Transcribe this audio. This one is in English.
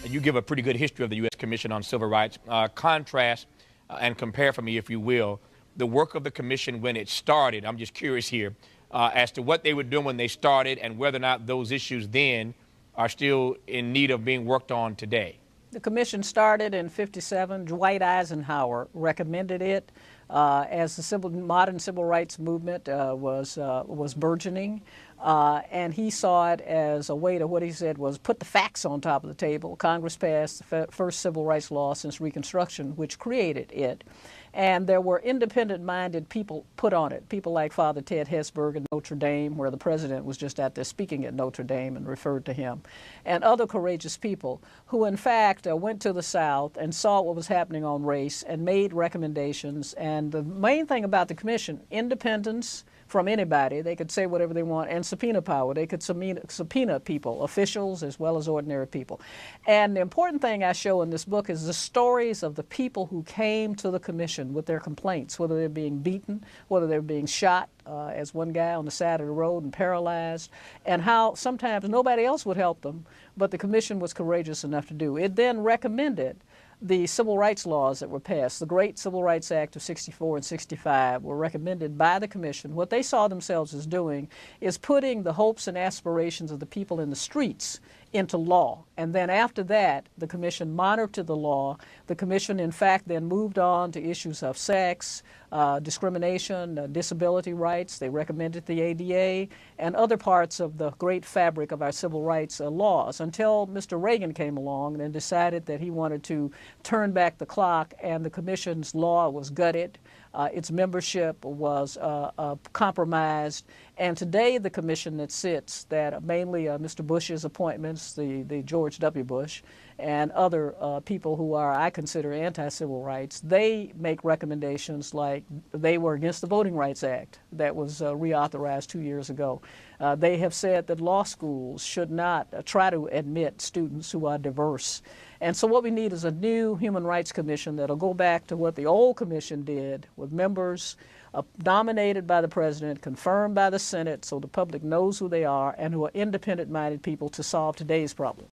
You give a pretty good history of the U.S. Commission on Civil Rights. Contrast and compare for me, if you will, the work of the commission when it started. I'm just curious here as to what they were doing when they started and whether or not those issues then are still in need of being worked on today. The commission started in '57. Dwight Eisenhower recommended it as the modern civil rights movement was burgeoning. And he saw it as a way to, what he said was, put the facts on top of the table. Congress passed the first civil rights law since Reconstruction, which created it. And there were independent-minded people put on it, people like Father Ted Hesburgh at Notre Dame, where the president was just out there speaking at Notre Dame and referred to him, and other courageous people who, in fact, went to the South and saw what was happening on race and made recommendations. And the main thing about the commission, independence from anybody. They could say whatever they want, and subpoena power. They could subpoena people, officials as well as ordinary people. And the important thing I show in this book is the stories of the people who came to the commission with their complaints, whether they're being beaten, whether they're being shot, as one guy on the side of the road and paralyzed, and how sometimes nobody else would help them, but the commission was courageous enough to do. It then recommended the civil rights laws that were passed. The Great Civil Rights Act of '64 and '65 were recommended by the commission. What they saw themselves as doing is putting the hopes and aspirations of the people in the streets into law. And then after that, the commission monitored the law. The commission, in fact, then moved on to issues of sex, discrimination, disability rights. They recommended the ADA and other parts of the great fabric of our civil rights laws until Mr. Reagan came along and decided that he wanted to turn back the clock, and the commission's law was gutted. Its membership was compromised, and today the commission that sits, that mainly Mr. Bush's appointments, the George W. Bush, and other people who are, I consider, anti-civil rights, they make recommendations like they were against the Voting Rights Act that was reauthorized 2 years ago. They have said that law schools should not try to admit students who are diverse. And so what we need is a new Human Rights Commission that'll go back to what the old commission did, with members nominated by the president, confirmed by the Senate, so the public knows who they are, and who are independent-minded people to solve today's problem.